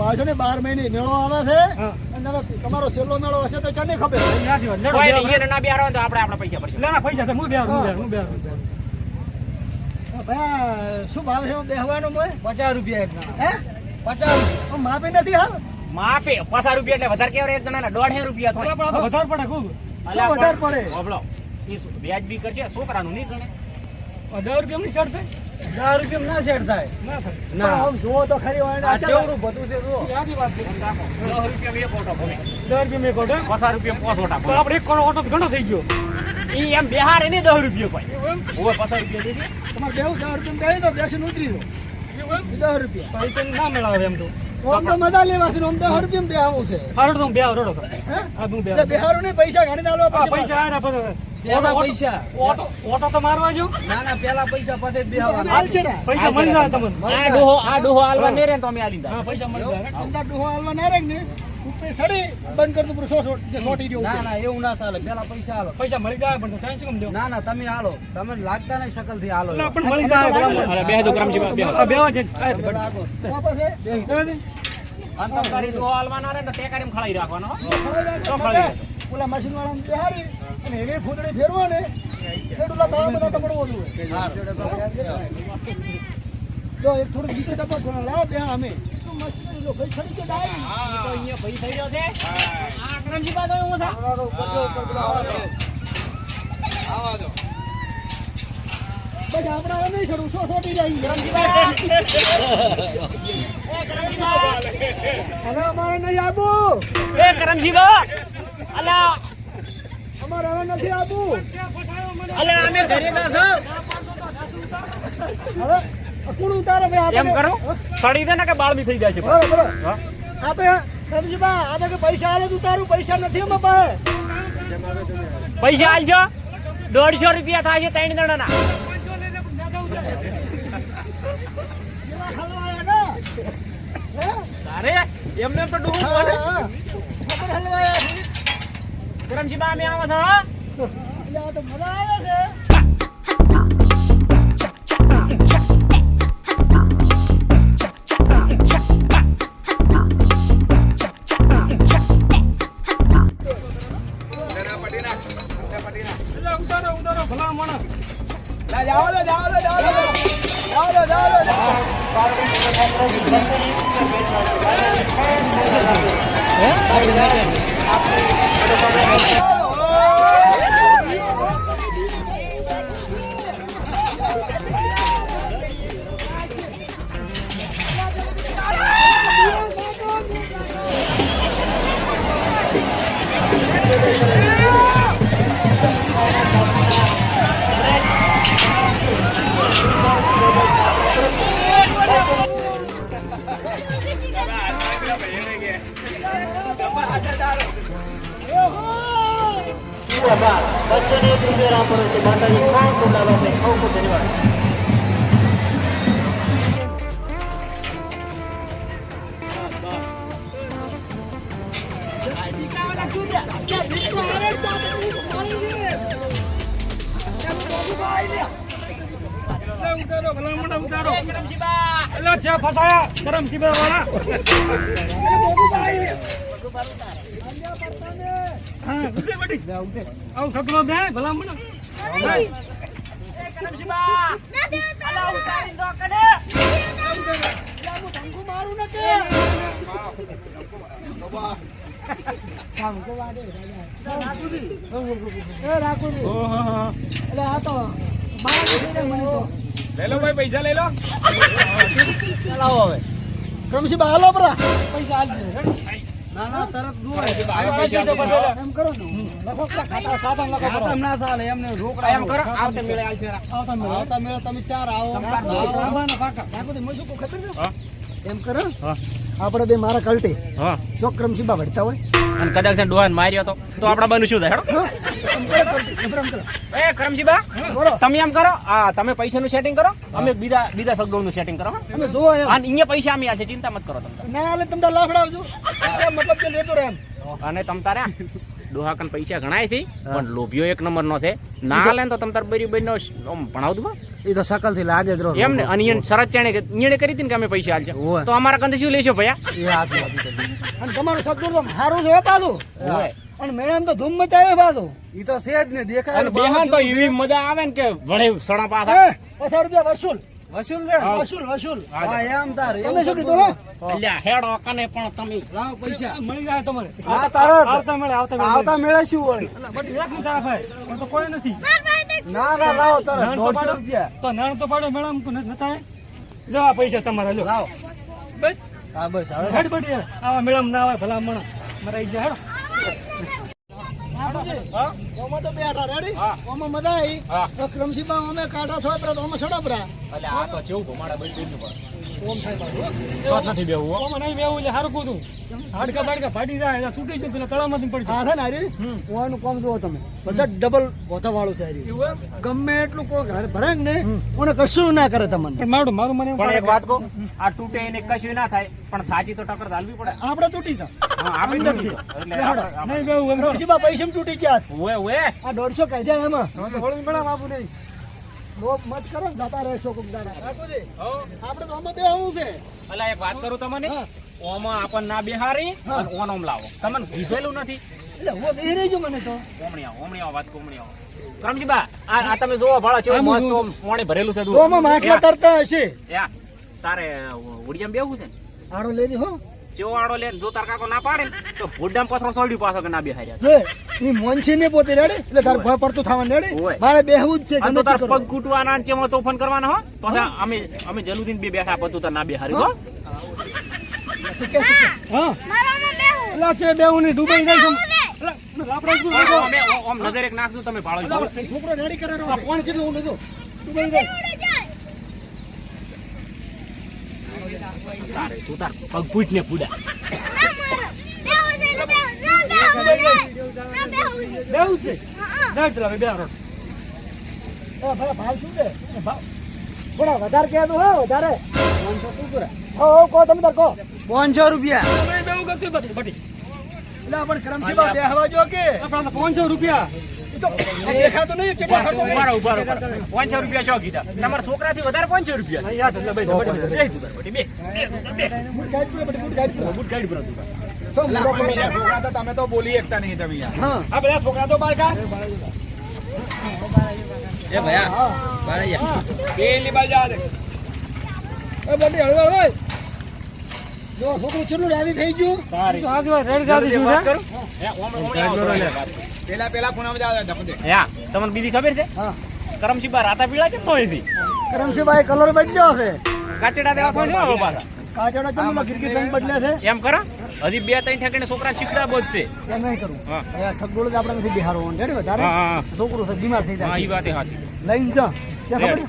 પાછો ને 12 મહિને મેળો આવે છે અને હવે તમારો છેલ્લો મેળો હશે તો ચાને ખબર કોઈ નહીં ના બેહારો તો આપણે આપણા પૈસા પડશે ના પૈસા તો હું બેહારું ભાઈ શું ભાવ છે બેહવાનો મોય 50 રૂપિયા હે 50 માપે નથી હા માપે 50 રૂપિયા એટલે વધારે કેવરે એક જણાના 150 રૂપિયા થાય વધારે પડે ખૂબ શું વધારે પડે ઓબળો ઈ વ્યાજ બી કરશે છોકરાનું નહીં ગણે 10 રૂપિયા ની શર્ટ થાય 10 રૂપિયા ના સેટ થાય ના થાય ના આમ જોવો તો ખરી હોય આ ચેવડું બધું છે જો યાદી વાત છે 10 રૂપિયા બે કોટો ભમે 10 રૂપિયા મેં કોટો 50 રૂપિયા પોસ ઓટા તો આપણે એક કોટો ઘણો થઈ ગયો ઈ એમ બેહારે ને 10 રૂપિયા કોઈ ઓય 50 રૂપિયા દેજે તમારે બેહું 10 રૂપિયા બેહી તો બેસીને ઉતરી દો 10 રૂપિયા પૈસા ના મેળાવે એમ તો આમ તો મજા લેવા છે આમ 10 રૂપિયા બેહવું છે હારું તો બે રોડો હે આ હું બે એટલે બેહારું ને પૈસા ઘણી દાલો પૈસા આયા પછી પેલા પૈસા ઓટો તો મારવા જો ના ના પેલા પૈસા પછી જ બેહવાના હાલ છે ને પૈસા મળી જાય તમને આ ડોહો હાલવા ને રે તો અમે આલી દા હા પૈસા મળી જાય અંદર ડોહો હાલવા ના રે ને ઉપર સડી બંધ કર દો પૂરો છોટી રહ્યો ના ના એવું ના ચાલે પેલા પૈસા હાલો પૈસા મળી જાય પણ સાયન્સ કેમ દેવો ના ના તમે હાલો તમે લાગતા નહીં શકલ થી હાલો ના પણ મળી જાય અરે બે દુકરામજી બે બેવા છે વાપસ અંતમ કરી ડોહો હાલવા ના રે તો ટેકારીમ ખળાઈ રાખવાનો તો ખળાઈ ખળાઈ ઓલા મશીન વાળાને બેહારી અને એને ફૂદડી ફેરવો ને એટલું તળા બધા તમડવો જોઈએ જો એક થોડું બીજે ડબ્બા ઘોડા લાવ બે અમે મસ્તી લો ભાઈ છડી કે ડાયરી તો અહીંયા ભાઈ થઈ ગયો છે આ કરમજી બાદ હું છે આવા દો પછી આપણે હવે નહીં છડું શું છોટી જાય હવે અમારે નહીં આવું એ કરમજી બા અલા અમારે હવે નથી આવું અલા અમે ઘરે ના છો હવે કોણ ઉતારે ભાઈ એમ કરો સડી દે ને કે બાળમી થઈ જાય છે બરોબર આ તો કરમજીબા આ તો કે પૈસા આલે તું તારું પૈસા નથી અમાર પાસે પૈસા આલજો 150 રૂપિયા થાય છે 3 દણાના કેવા હલવાયા ને હે અરે એમને તો ડૂબું હા પડે ખબર હલવાયા કરમજી બા અમે આવો છો એટલે આ તો મજા આવે છે ઉતારો ભલા માણસ જાઓ દે ઉતારો એટલે છે ફસાયા કરમજી વાળા હા ઉઠે બડી આવ સકલો બે ભલા મને કરમજી બા અલા ઉતારી દો કને હું ધંકુ મારું ને કે રાખુજી એટલે આ તો મારા મને તો લઈ લો ભાઈ પૈસા લઈ લો લાવો હવે કરમજી બા હાલો પરા પૈસા આલજો ના ના તરત દો એમ કરો ને લખો ખાતા લખો ખાતમ ના ચાલે એમને રોકડા એમ કરો આવતે મેળે આલ છે આવતા મેળા તમે ચાર આવો રાખુજી મને શું ખબર છે એમ કરો આપણે બે મારા કલ્ટે હા જો કરમજી બા વળતા હોય અને કદાચ છે ડોહાન માર્યો તો આપડા બનું શું થાય હેડો એ કરમજી બા બોલો તમે એમ કરો આ તમે પૈસાનું સેટિંગ કરો અમે બીજા સગવડનું સેટિંગ કરો અમે જો અને અહીંયા પૈસા અમે આ છે ચિંતા મત કરો તમે ના એટલે તમને લાફડાવજો મતલબ કે લેતો રહે એમ અને તમ તારે ડોહાકન પૈસા ઘણાય છે પણ લોભિયો એક નંબર નો છે ના લે તો તમ તાર બરી બરી નો ભણાવ દઉં એ તો શકલ થી લાગે જ રો એમ ને અને ઈયન શરત ચાણે કે ઈયણે કરી હતી ને કે અમે પૈસા આલજો ઓય. તો અમારા કંદે શું લેશો ભયા એ હાથ અને તમારું સદગુણ તો સારું છે હો પાછું ઓય. અને મેડમ તો ધૂમ મચાવે પાછું ઈ તો છે જ ને દેખાય અને બેહાન તો એવી મજા આવે ને કે વળે સણા પાછા 50 રૂપિયા વસૂલ વસૂલ છે હા. વસૂલ હા એમ તાર તમે શું કીધું હો? અલ્યા હેડો કને પણ તમે લાવ પૈસા મળી જાય તમારે હા તારા આવતા મળે આવતા મેળે શું વળી બટી એક ની તારા ભાઈ પણ તો કોઈ નથી ના ના લાવો તારા નાણ તો 150 પાડો. રૂપિયા તો નાણ તો પાડો મેળામ નતા જો આ પૈસા તમારા લો લાવો બસ હા બસ હવે હેડ બટી આવા મેળામ ના આવે ભલા મણા મરાઈ જાય હેડો ઓમાં તો બેઠા રેડી હા. ઓમાં મજા આવી હા. તો ક્રમશીબા અમે કાઢા થોપરા તો ઓમાં સડપરા અલ્યા આ તો જેવું ભમાડા બની નું ઓમ થાય પાછું તો જ નથી બેવું હો. ઓમાં નહીં બેવું એટલે સારું કૂદું હાડકા બાડકા ફાટી જાય એટલે છૂટી જતું એટલે તળાવમાંથી પડી હા છે ને હારી હમ. ઓનું કામ જુઓ તમે બધા ડબલ ગોથા વાળું છે હારી એવું એમ? ગમે એટલું કોઈ ઘર ભરે ને ઓને કશું ના કરે તમને પણ મારું મને એમ પણ એક લાગે વાત કહું આ તૂટે એને કશું ના થાય પણ સાચી તો ટક્કર હાલવી પડે આપણે તૂટી ગયા હા આપણે અંદરથી. એટલે આપણે- નહીં બેવું એમ કરો. ક્રમશીબા પૈસા તૂટી ગયા છે. ઓએ ઓએ આ 150 કાઢ્યા એમાં હવે તો હોળી મેળામાં આપું નહીં લોભ મત કરો ને જતા રહેશો કોક દાડા રાખો દે હો. આપણે તો આમાં બે આવું છે અલા એક વાત કરું તમને હા. ઓમાં આપણ ના બેહારી હા. અને ઓનોમ લાવો તમને કીધેલું નથી એટલે હું બેહી રહી છું મને તો ઓમણી આવો વાત ઓમણી આવો કરમજીબા આ તમે જોવો ભાળો કેવું આમ મસ્ત જોવો. ઓમ પોણી ભરેલું છે દૂધ. તો આમાં માટલા તરતા હશે યા, તારે ઉડિયામ બેહવું છે ને આડો લેની હો જેવો આડો લે જો તાર કાકો ના પાડે ને તો ભૂડામ પથરો સોડ્યું પાછો કે ના બેહાર્યા જો ઈ મોનસી ને પોતે રેડી એટલે તાર ભય પડતું થવાનું રેડી ઓય. મારે બેહવું જ છે અને ગમે તો તાર તે પગ કરો કૂટવાના ને ચેમાં તોફાન કરવાના હો પાછા અમે જલુદીન બે બેઠા પતું તાર ના બેહારી હો તું કે શું કે? હા એટલે છે બેવું નહીં ડૂબાઈ જાય છે. એટલે આપણે શું લાગો? અમે ઓમ નજર એક નાખશું તમે ભાળો છો. છોકરો રેડી કરે આ પાણી કેટલું ઊંડું જો. ડૂબાઈ જાય. તારે તું તાર પગ પૂટ ને પૂડા બેવું જ છે. બેવ ચલાવે, બે રોડ. હા ભાઈ ભાવ શું છે ભાવ. થોડા વધારે કહે તો હા વધારે 500 તું કરે હો કો તમે તાર કો 500 રૂપિયા તમે બેવું કરતી બટી બટી. એટલે આપણે કરમસીબા બેહવા જો કે આપણે 500 રૂપિયા. ઈ તો આ દેખાતું નહીં ચેટલા ખર્ચો કરે. ઉભા રહો, ઉભા રહો. 500 રૂપિયા શું કીધા તમારા છોકરાથી વધારે 500 રૂપિયા નહીં યાદ એટલે બે બટી. બે તું તાર બટી, બે બૂટ ગાઈડ પૂરે બધી બૂટ ગાઈડ પૂરે બુટ ગાઈડ પર હતું. શું મોઢો પર છોકરા તો તમે તો બોલી એકતા નહીં તમે યાર હા આ બધા છોકરા તો બાર કાઢ એ ભયા હા બાર યાર પેલી બાજુ આ દે એ બધી હળવે હળવે જો છોકરું કેટલું રાજી થઈ ગયું સારી તો આજ વાત રેડી જાતી શું છે? હે, ઓમણી આવો થોડી વાત. પેલા ફોનમાં જ આવે જપદે યા, તમને બીજી ખબર છે હા કરમશીબા રાતા પીળા કેમ હોય હતી કરમસીભાઈ કલર બદલ્યો છે કાચડા દેવા કોઈ નહીં આવે પાછા કાચડા ચમલો ક્રિકેટ રંગ બદલે છે એમ કરો હજી 2-3 ઠેકાણે છોકરા શીખડા બોજ છે એમ નહીં કરું હા. અરે આ સગવડ જ આપણે નથી બિહારવો રેડી વધારે હા, હા. છોકરું છે બીમાર થઈ હા ઈ જાય વાત એ સાચી લઈને જા ત્યાં ખબર છે?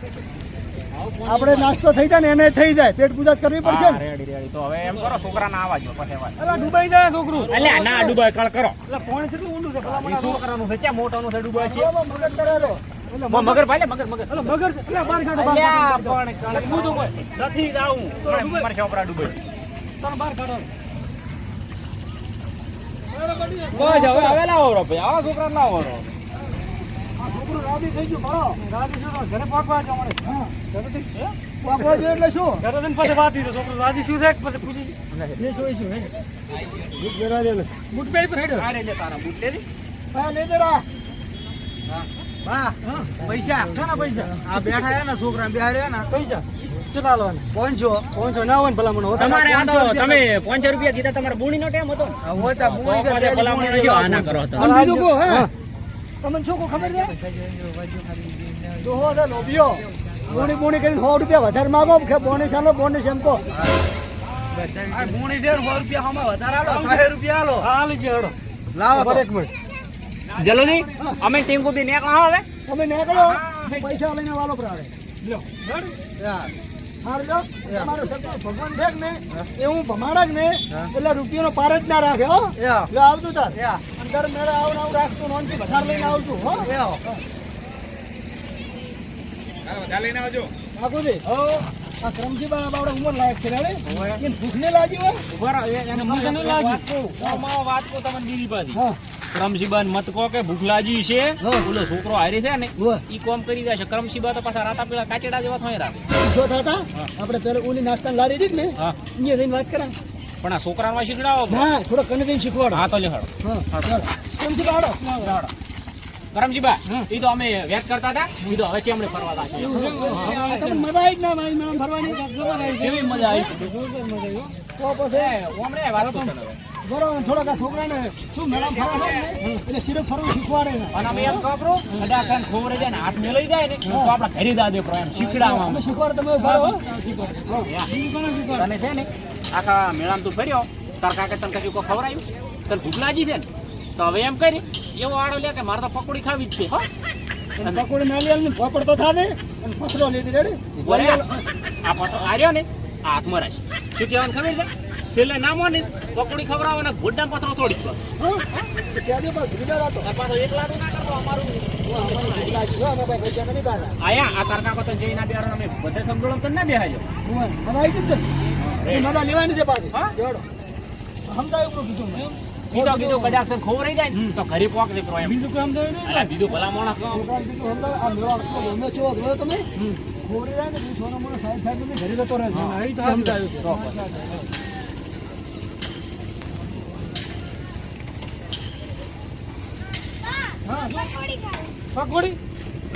આપણે નાસ્તો થઈ જાય ને એને થઈ જાય પેટ પૂજા કરવી પડશે હા, ને રેડી રેડી તો હવે એમ કરો છોકરાના આવા જો પછી વાત અલા ડૂબાઈ જાય છોકરું. અલ્યા ના ડુબાય કળ કરો એટલે પાણી કેટલું ઊંડું છે ભલા ઈ મને છોકરાનું છે ચા મોટાનું છે ડુબાય છે આમાં મગજ કરેલો મગર ભાઈ લે, મગર મગર એટલે મગર એટલે બાર કાઢો બાર અલ્યા કાઢો. પણ કળ કૂદો કોઈ નથી જાવું મારા છોકરા ડુબાય તને બાર કાઢો. બસ હવે હવે લાવો રો ભાઈ આવા છોકરા લાવો રો આ છોકરું રાજી થઈ ગયું મારો રાજી શું તો ઘરે પાકવા જ અમારે. હા ઘરેથી, હે? પાકવા જોઈએ એટલે શું ઘરે જઈને પછી વાત થઈ તો છોકરો રાજી શું છે પછી પૂછી એ શું શું હે દૂધ જરા દે ને બુટ પહેરી પર હેડો. આ રે લે તારા બૂટ લે દે. હા લે જરા બા હા પૈસા શાના પૈસા આ બેઠા હે ને છોકરા બેહાર્યા ને પૈસા કેટલા લાવવાના? 500 500 ના હોય ને ભલામણ હોતા. તમારે આ તો તમે 500 રૂપિયા કીધા તમારા બુણીનો ટાઈમ હતો આ હોય તા બોલી દે તો પેલી ભલામણ બોલી જો દે. આના કરો તો અને બીજું કહો હે હા. તમને શું કહું ખબર છે દોહો છે લોભિયો બોણી બોણી કરીને 100 રૂપિયા વધારે માગો કે બોણી ચાલો બોણી સેમ કહો આ ગુણી દે 100 રૂપિયા હમણાં વધારે આલો 100 રૂપિયા આલો હા હાલી છે હેડો. લાવો બરાબર, તો એક મિનિટ. જલ્દી અમે ટીંકુ બી નેકળા હવે તમે નીકળો પૈસા લઈને વાલો પ્રાણે લ્યો હેડ. યાર મારું જો તમારો સત્ય ભગવાન છે કે ને એ હું ભમાડા જ ને એટલે રૂપિયાનો પાર જ ના રાખે હો યા લે આવતું તાર યા અંદર મેળે આવું આવું રાખતું નોનથી વધારે લઈને આવતું હો યા વધારે લઈને આવજો આખું આ ક્રમજી બાબા ઉંમર લાયક છે રેડે એને ભૂખ ને લાગી હોય ઉભા રહો એને મને નહીં લાગી. વાત કહું તમને બીજી પાછી હા કરમશીબાન મત કહો કે ભૂખલાજી છે હા. ઓલો છોકરો હારી છે ને હોય. ઈ કોમ કરી દે છે. કરમશીબા તો પાછા રાતા પેલા કાચેડા જેવા થોય રાખે. જો થતા હા. આપણે પેલા ઓલી નાસ્તાની લારી રીત ને હા અહીંયા જઈને વાત કરા પણ આ છોકરામાં શીખડાવો. ના થોડો કને જઈને શીખવાડો હા તો લેહાડો. હા ચાલો કેમ છે બાળો કરમશીબા ઈ તો અમે વેત કરતા હતા. ઈ તો હવે ચેમણે ફરવા લાગે. તમને મજા આવી જ ના ભાઈ મેડમ ફરવાની કેવી મજા આવી. તો પછી એ, ઓમણે વાત તો છે. બરોબર થોડાક આ છોકરાને શું મેડમ ફરવા છે ને એટલે સિરપ ફરવું શીખવાડે ને અને અમે એમ ખબરો અડાખન ખોવરે જાય ને હાથ મેલાઈ જાય ને તો આપડા ઘરે દાદે પ્રેમ શીખડાવવા અમે શીખવાડે તમે ફરો હો. તને છે ને આખા મેળામાં તું ફર્યો તાર કાકે તને કશું કોઈ ખવડાવ્યું તને ભૂખ લાગી છે ને તો હવે એમ કરી એવો આડો લે કે મારે તો પકોડી ખાવી જ છે હો. અને પકોડી ના લે પોપડ તો થાને અને ફસલો લીધી રેડી ઉભો રહે. આ પાછો આર્યો ને આ હાથમાં રાખ. શું કહેવાનું ખબર છે છેલ્લે ના મોને પકોડી ખવડાવવાના ઘોડા પથરો તોડી દો. હા તો ત્યાં દે બસ જુદા રાતો આ પાછો એકલા તો ના કરતો અમારું લાગી જો અમે ભાઈ પૈસા નથી પાછા આયા આ તાર કાકો તને જઈને બેહારો અમે બધે સમજોળમ તને ના બેહાજો. હું મજા આવી જ ને મજા લેવાની છે પાછી હા? જોડો સમજાય ઉપર કીધું મેં ઈ તો કીધું કદાચ છે ખોવરાઈ જાય ને તો ઘરે પોક દીકરો એમ. બીજું કામ થયું નહીં. અલા બીજું ભલા માણસ કહો. છોકરાને કીધું સમજાય આ મેળા ગમે છો જોયો તમે ખોરી જાય ને તું સોનો મોનો સાઈડ સાઈડ માં ઘરે જતો રહે છે હા, ઈ તો સમજાયું છે હા, જો. પકોડી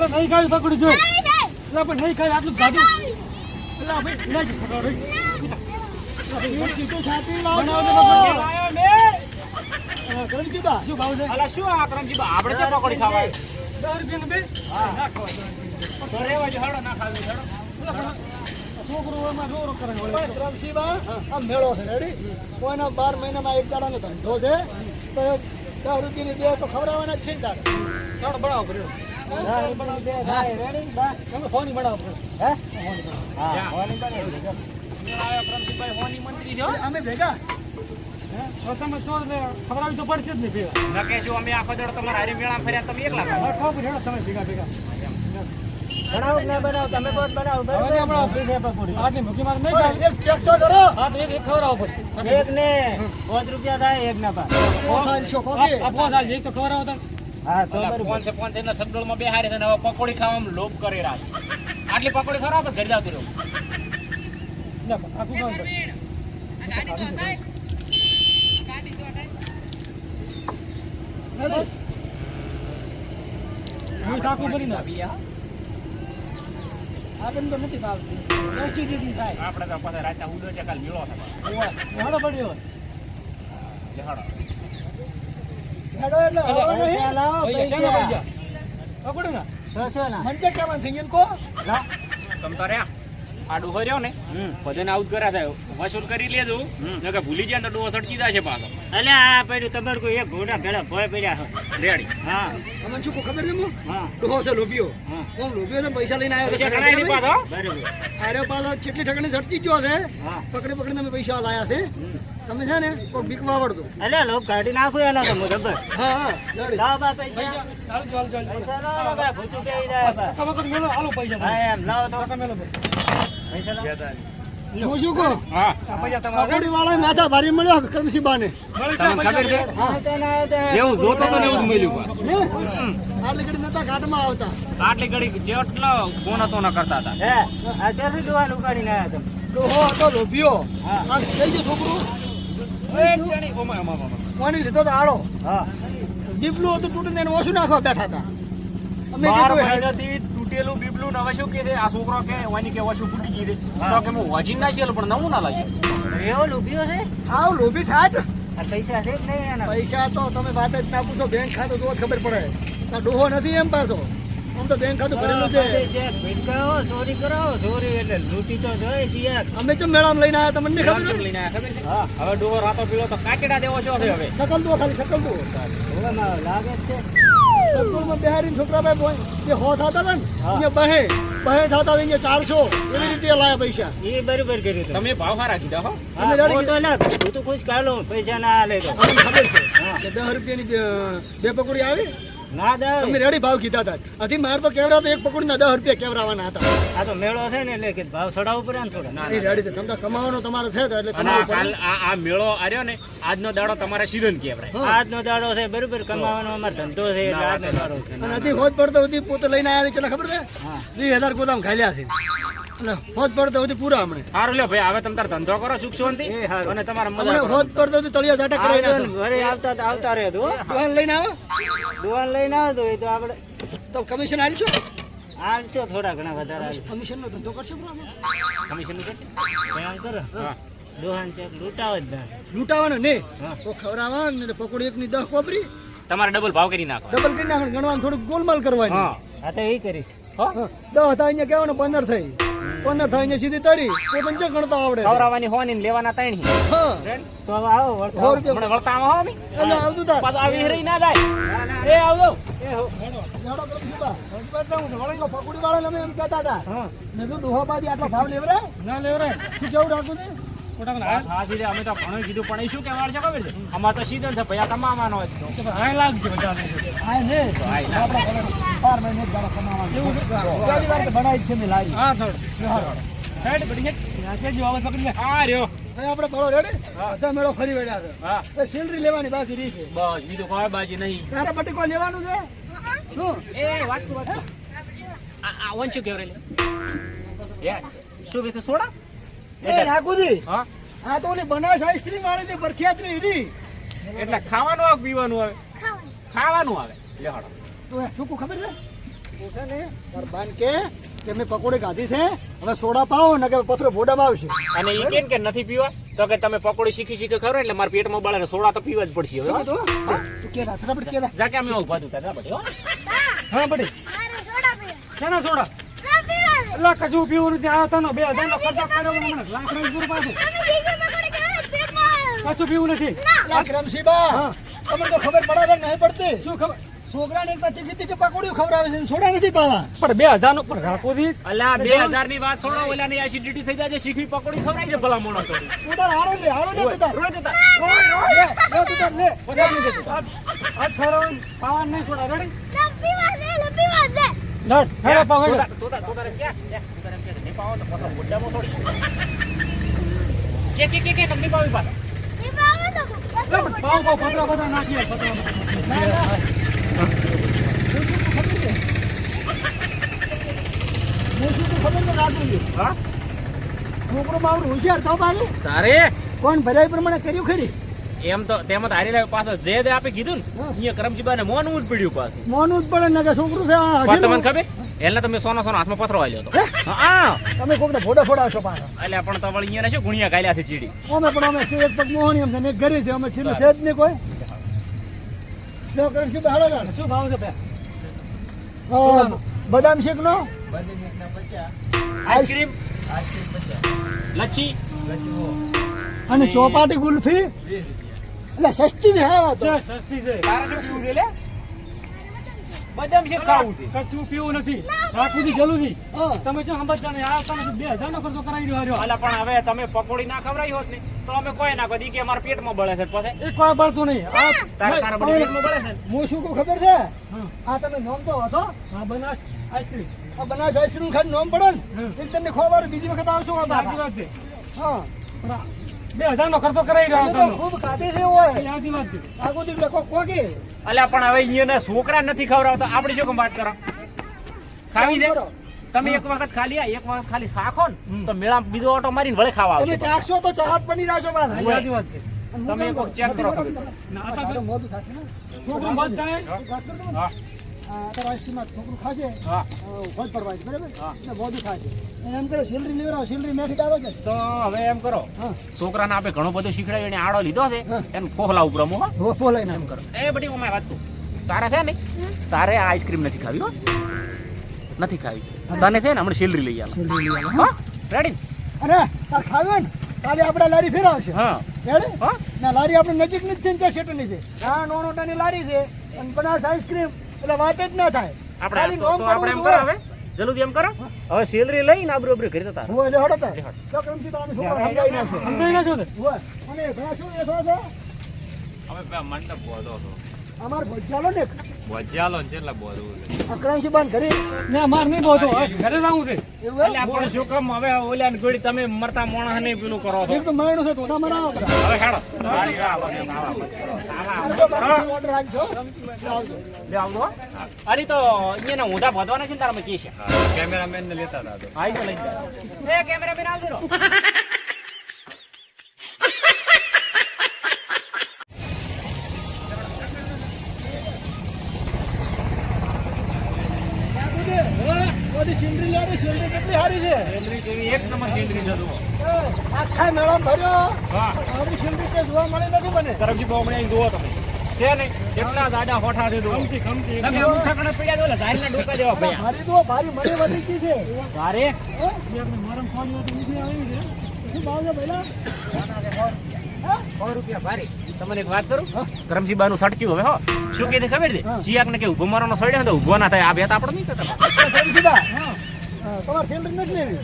એટલે નહીં ખાવી પકોડી જો એટલે પણ નહીં ખાવી આટલું ખાધું એટલે આ ભાઈ ના જ પકોડી એ સીધું સાથી બનાવો તો લાવો પકોડી. આયો ને. કરમજી બા શું ભાવ છે અલા શું આ કરમજી બા આપણે ચા પકોડી ખાવા આવ્યા? 10 રૂપિયાનું બે હા. ના ખવાય. તો રેવા જો હેડો ના ખાવી હેડો. એટલે પણ છોકરો એમાં જોરો કરે છે વળી. કરમજી બા આ મેળો છે રેડી કોઈના 12 મહિનામાં એક દાડાનો ધંધો છે તો 10 રૂપિયાની બે તો ખવડાવવાના જ છે ને તારે ચાલો બનાવો પડ્યો. તમે ફોની બનાવો પડ્યો. આયો કરમજીભાઈ હોની મંત્રી છે હો. અમે ભેગા હે? હવે તમે છો એટલે ખવડાવી તો પડશે જ ને ભેગા. ન કહેશું અમે આખો દાડો તમારા હારે મેળામાં ફર્યા તમે એકલા ખાઓ. હવે ખાવ પડે, હેડો તમે ભેગા ભેગા. બનાવો ના બનાવો તમે બસ બનાવો હવે ત્યાં બનાવો. આટલી ભૂખી મારે નહીં ખાવી. એક ચેક તો કરો હા તો એક ખવડાવો પડે. એક ને 5 રૂપિયા થાય એક ના પા છો આ પોસ હાલ એક તો ખવડાવો તમે. હા અલા, પોંચે એટલે સબડોળમાં બેહારે છે ને હવે પકોડી ખાવામાં લોભ કરે રાત. આટલી પકોડી ખરાબ ઘરે જાવતી રહો. લે, આખું ખાવું પડે. હું સાકું ભરી નાખ. આપણને તો નથી ભાવતી એસિડિટી થાય આપણે તો પાછા રાતના ઉડો છે કાલ મેળો થાય. હેડો પડ્યો. લેહાડો. હેડો એટલે હવે નહીં પૈસા પૈસા પકડું ના. મંજે કેવાનું થઈ ગયું કો તમ તો રહ્યા આ ડોહો રહ્યો ને બધાને આઉટ કર્યા થાય વસૂલ કરી લેજો નકર ભૂલી જાય ને તો ડોહો સટકી જાય છે પાછો. અલે આ પડ્યું તમારે કોઈ એક ઘોડા ભેળા ભોય પડ્યા રેડી. હા તમને શું ખબર છે હું હા ડોહો છે લોભિયો હા કોણ લોભિયો છે પૈસા લઈને આવ્યો પૈસા ગણાય નહીં પાછો. બરોબર અરે પાછો કેટલી ઠકણી ઝટકી ગયો છે હા પકડી પકડીને અમે પૈસા લાયા છે તમે છે ને કોઈ બીકવા આવડતું અલે લોક કાઢી નાખું એના તો મુજબ હા હા લડી લાવ બા પૈસા ચાલ ચાલ ચાલ. પૈસા લાવ બા ભૂતું કે રહ્યા બા કાકા વખત મેલો આલો પૈસા હા તમે. એમ લાવો તો કાકા મેલો ભાઈ. પૈસા લાવ હું શું કહું હા આ પૈસા તમારા. પકોડી વાળા માથા ભારી મળ્યો કરમસી બાને તમને ખબર છે જેવું જોતો તો ને એવું જ મળ્યું પાછું. આટલી ઘડી નતા ઘાટમાં આવતા આટલી ઘડી જેટલો ફોન હતો ન કરતા હતા. હે આ ચાલી દુવાન ઉકાડીને આવ્યા તમે ડોહો હતો લોભિયો હા. આ થઈ ગયું છોકરું કોની લીધો તો આડો હા દીપલું હતું તૂટીને એને ઓછું નાખવા બેઠા હતા અમે 12 કીધું હેડ. મહિનાથી તૂટેલું બીબલું ને હવે શું કે છે આ છોકરો કે વાની કે વશું ફૂટી ગઈ છે તો કે હું વજી ના છે પણ નવું ના લાગ્યું. એવો લુભ્યો છે હાવ લોભી થાય જ. આ પૈસા છે જ નહીં એના પૈસા તો તમે વાત જ ના પૂછો બેંક ખાતું તો જ ખબર પડે આ ડોહો નથી એમ પાછો આમ તો બેંક ખાતું ભરેલું છે ભીટકાઓ ચોરી કરાવો ચોરી એટલે લૂંટી તો જોઈએ છીએ અમે ચમ મેળામાં લઈને આવ્યા તમને ખબર કેમ છે લઈને આયા ખબર છે? હવે ડોહો રાતો પીળો તો કાચડા દેવો છો હવે. શકલ દો ખાલી શકલ દો ઓલામાં લાગે જ છે સગવડમાં બેહારીને છોકરાભાઈ બોય જે હો થતા હતા ને અહીંયા બહે થતા હતા અહીંયા 400 એવી રીતે લાયા પૈસા એ બરોબર કર્યું તમે તમે ભાવ હારા કીધા હો. તમે રેડી ફોટો ના તું તો ખુશ કાઢો પૈસા ના આલે તો આપણને ખબર છે કે 10 રૂપિયાની બે પકોડી આવી ના દે તમે રેડી ભાવ કીધા હતા હજી મારે તો કેવરા તો એક પકોડીના 10 રૂપિયા કેવરાવાના હતા આ તો મેળો છે ને એટલે કે ભાવ ચડાવવો પડે ને થોડા એ રેડી છે તમે તો કમાવાનો તમારો છે તો એટલે અને કમાવું પડે. આ મેળો આર્યો ને આજનો દાડો તમારે સીધો ને કહેવાય. હા. આજનો દાડો છે બરોબર કમાવાનો અમારો ધંધો છે એટલે આજનો દાડો છે અને હજી હોજ પડતો હજી પોતે લઈને આવ્યા છે ખબર છે હા 20,000 ગોદામ ખાલ્યા છે અને હોજ પડતો હજી પૂરા હમણે સારું લ્યો ભાઈ હવે તમે તાર ધંધો કરો સુખ શાંતિ એ હારું. અને તમારા હમણે મજા હોજ પડતો હજી તળિયા જાટા કરાવી આવજો નાખો ને, ઘરે આવતા રહે તો દુકાન લઈને આવો દુકાન લઈને આવતો હોય તો આપણે તો કમિશન આલશો આવશો થોડા ઘણા વધારે આવશે કમિશન નો ધંધો કરશો બરાબર કમિશન નું કરશે કામ કરો હા દુકાન ચેક લૂંટાવ જ ના લૂંટાવાનો ને હા. તો ખવડાવવા ને પકોડી એક ની 10 કોપરી તમારે ડબલ ભાવ કરી નાખો. ડબલ કરી નાખવાનું ગણવાનું થોડુંક ગોલમાલ કરવાની હા આ તો એ કરીશ હો? હા, 10 હતા અહીંયા કહેવાનું 15 થઈ 15 થાય અહીંયા સીધી તરી પોતે જે ગણતા આવડે ખવડાવવાની હોવાની ને લેવાના ત્રણ હા તો હવે આવો વળતા. 100 રૂપિયા હમણાં વળતા આવો અમે એટલે આવતું તા પાછું આવી રહી ના જાય એ આવજો જાડો કરો સુબા. હજી બાદ જાઉં છું. વળી પકોડી વાળાને અમે એમ કહેતા હતા હા મેં કીધું ડોહાબાજી આટલો ભાવ લેવરાય ના લેવરાય શું જવું રાખું છે મોટા મને હા સીધે અમે તો ઘણું કીધું પણ એ શું કહેવાનું છે ખબર છે અમારે તો સીધો છે ભૈયા કમાવાનો જ છે. હાય લાગશે બધાને આ ને ભાઈ, ના. આપણા ઘરે 12 મહિને જ જાડો કમાવાનો એવું છે? પહેલી વાર તો બનાવી જ છે મેં લારી હા થોડું હેડ બડી હેડ નાચે જો આવાજ પકડી લે હા રહ્યો હવે આપણે બળો રેડી હા. બધા મેળો ફરી વળ્યા છે હા એ સેલરી લેવાની બાકી રહી છે બસ બીજું કોઈ બાજી નહીં તારે બટીકો લેવાનું છે શું એ વાંચતું વાંચતું આ વંચ્યું કેવરે લે યાર શું બેઠું સોડા એ રાખુજી હા આ તો ઓલી બનાસ આઈસ્ક્રીમ વાળી છે પ્રખ્યાત રહી એની એટલે ખાવાનું આવે પીવાનું આવે ખાવાનું આવે લે હાડો તો એ શું કહું ખબર છે તું છે ને તાર બાન કે મેં પકોડી ખાધી છે હવે સોડા પાવો ને કે પથરો ભોડામાં આવશે અને ઈ કેમ કે નથી પીવા તો કે તમે પકોડી શીખી ખરો એટલે મારા પેટમાં બળે ને સોડા તો પીવા જ પડશે શું હવે કીધું હા? તું કેતા ફટાફટ કેતા જા કે અમે ઉભા તું જા બટી હો હા બડી કેના સોડા એટલે કશું પીવું નથી આવ્યો તનો 2000 નો ખર્ચો કર્યો મને લાખ રૂપિયા પૂરું પાછું કશું પીવું નથી લા કરમશીબા હા. તમને તો ખબર પડે છે કે નહીં પડતી શું ખબર છોકરાને એક તીખી તીખી પકોડીઓ ખવડાવે છે ને સોડા નથી પાવા પણ 2000 નો પણ રાખોથી અલા 2000 ની વાત છોડો ઓલાની એસિડિટી થઈ જાય છે શીખી પકોડી ખવડાવી દે ભલા મોણો તો તું તાર હાડો લે તું તાર રોજ જતા લે તું તાર લે આ ખરો પાવન નહીં સોડા રેડી લડ હેડો પાવ હેડો તો તારે ક્યાં તું તારે કે નહીં પાવો તો પતંગ ગુડ્ડામાં થોડી કે તમને પાવી પાછા પાવ પાવ પતરા નાખીએ પતરા હું શું તું ખબર તો રાખું છું હા છોકરો મારું હોશિયાર થવા બાજુ તારે કોણ ભરાઈ પ્રમાણે કર્યું ખરી એમ તો તેમાં હારી લાવ્યો પાછો જે દે આપે કીધું ને હા. અહીંયા કરમજીબાને મોનવું જ પડ્યું પાછું મોનું જ પડે ને કે છોકરું છે આ પણ તમને હજીનું. ખબર એટલે તમે સોનો હાથમાં પથરો આલ્યો હતો હા તમે કોકને ફોડા ફોડાવશો પાછા એટલે પણ તો વળી અહીંયા શું ગુણિયા ગાલ્યા છે ચીડી અમે પણ અમે એક પગ મોહની એમ છે ને એક ઘરે છે અમે છેલ્લે છે જ નહીં કોઈ લો કરમશી બહાડો જાણ શું ભાવ છે બે બદામ શેક નો આઈસ્ક્રીમ લચ્છી અને ચોપાટી ગુલ્ફી એટલે સસ્તી છે આ વાત છે સસ્તી છે તારે શું પીવું છે લે બદામ શેક ખાવું છે કશું પીવું નથી રાખું જલું હા. તમે શું સમજતા નહીં આ તમે 2000 નો ખર્ચો કરાવી રહ્યો અલા પણ હવે તમે પકોડી ના ખવડાવી હોત ને તો અમે કોઈ ના કહી કે અમારા પેટમાં બળે છે પછી એક કોઈ બળતું નહીં આ તારા બધી પેટમાં બળે છે ને. હું શું કહું ખબર છે હા. આ તમે નોમ તો હશો હા બનાસ આઈસ્ક્રીમ આ બનાસ આઈસ્ક્રીમ ખાલી નોમ પડે ને હમ. એટલે તમને ખબર બીજી વખત આવશો આ સાચી બાબા. વાત છે હા પણ આ 2000 નો ખર્ચો કરાવી રહ્યો તમે તો તમે ખૂબ ખાધી છે હોય સાચી વાત છે આગો દીકરો કોકી અલા પણ હવે અહીંયા છોકરા નથી ખવડાવતા આપણે શું કામ વાત કરો ખાવી દે કરો. તમે એક વખત ખાલી એક વખત ખાલી શાખો ને હમ. તો મેળા બીજો ઓટો મારીને વળે ખાવા તમે આવજો ચાખશો તો ચાહત બની જશો બાર હા, સાચી વાત છે તમે એક વખત check કરો ખબર. ના આ તો તારું મોઢું થશે ને છોકરું બંધ થાય એક વાત કરતો ને. હા આ તારા આઈસ્ક્રીમમાં છોકરું ખાશે હા ફોજ પડવા છે, બરાબર હા. એટલે મોઢું ખાશે એને એમ કરે સેલરી લેવડાવો સેલરી મેઠી આવે છે તો હવે એમ કરો હા છોકરાને આપણે ઘણું બધું શીખડાવ્યું એને આડો લીધો છે હા. એને ફોહલા ઉપર રમો હા ધોફો લઈને એમ કરો એ બધી અમારી વાત તું તારે છે ને તારે આ આઈસ્ક્રીમ નથી ખાવી હો નથી ખાવી તને છે ને હમણાં સેલરી લઈ આવે સેલરી લઈ આવે હા રેડી અને તાર ખાવી હોય ને કાલે આપણે લારી ફેરવશે હા રેડી હા ના લારી આપણે નજીક ની જ છે ને ત્યાં શેટની છે આ નોનોટાની લારી છે અને બનાસ આઈસ્ક્રીમ એટલે વાત જ ના થાય આપણે ખાલી તો નોમ આપણે એમ પડવું કરો હવે જલ્દી એમ કરો હવે સેલરી લઈને આબરૂ આબરૂ ઘરે જતા રહો. હોય એટલે હડો તાર લે હડો. તો કરમથી તો આને છોકરા સમજાવી નાખશે સમજાઈ ના છો ને હોય અને ઘણા શું બેઠો છે હવે મંડપ બોધો હતો અમાર ચાલો ને ચાલો ને કેટલા બોલવું અકરાંશી બંધ કરી ના માર નહીં બોતો ઘરે જાવું છે એવું એટલે આપણે શું કામ હવે ઓલ્યા ની ગોળી તમે મરતા મોણા ને પેલું કરો છો એક તો મહિનો છે તો મરાવો હવે હેડો ઓર્ડર રાખજો લે આવજો અરે તો અહીંયા ઊંધા વધવાના છે ને તારા કી છે કેમેરામેન ને લેતા હતા આઈ તો લઈ જાય એ કેમેરામેન આવજો બધી સિંદરી લે સિંદરી કેટલી સારી છે કેન્દ્રી જેવી એક નંબર કેન્દ્રી છે જુઓ આખા મેળા ભર્યો હા આવી સિંદરી કે જોવા મળે નથી મને કરમજી બોમણી જુઓ તમે છે ને કેટલા દાડા હોઠા છે જુઓ તમે મુસાકણા પડ્યા દો ઝારીના ડોકા જેવા ભયા મારી તો ભારી મને વધી ગઈ છે તારે મરમ ફોન તો નીકળી આવી છે શું ભાવ છે પહેલા 100 રૂપિયા ભારી તમને એક વાત કરું કરમજી બાનું સટક્યું હવે હો શું કહે છે ખબર છે ચિયાક ને કે ઉભો મારવાનો સડ્યો તો ઉભો ના થાય આ બે તો આપણે નહીં થતા તમારે સિંદરી નથી લેવી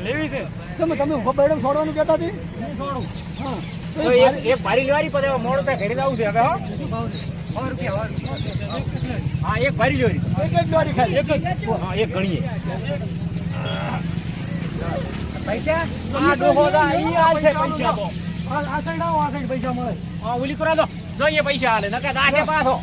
લેવી છે તમે ઉભો બેડમ છોડવાનું કહેતા હતી નહીં છોડું હા તો એક ભારી લેવાની પછી હવે મોડું થાય ઘરે જવું છે હવે હો શું ભાવ છે 100 રૂપિયા હા એક ભારી લેવાની એક જ દ્વારી ખાલી એક જ હા એક ગણીએ પૈસા આ ડોહો દા અહીંયા છે પૈસા તો આ સાઈડ આવો આ સાઈડ પૈસા મળે હા ઓલી કરા દો જોઈએ પૈસા હાલે નકર દાશે પાછો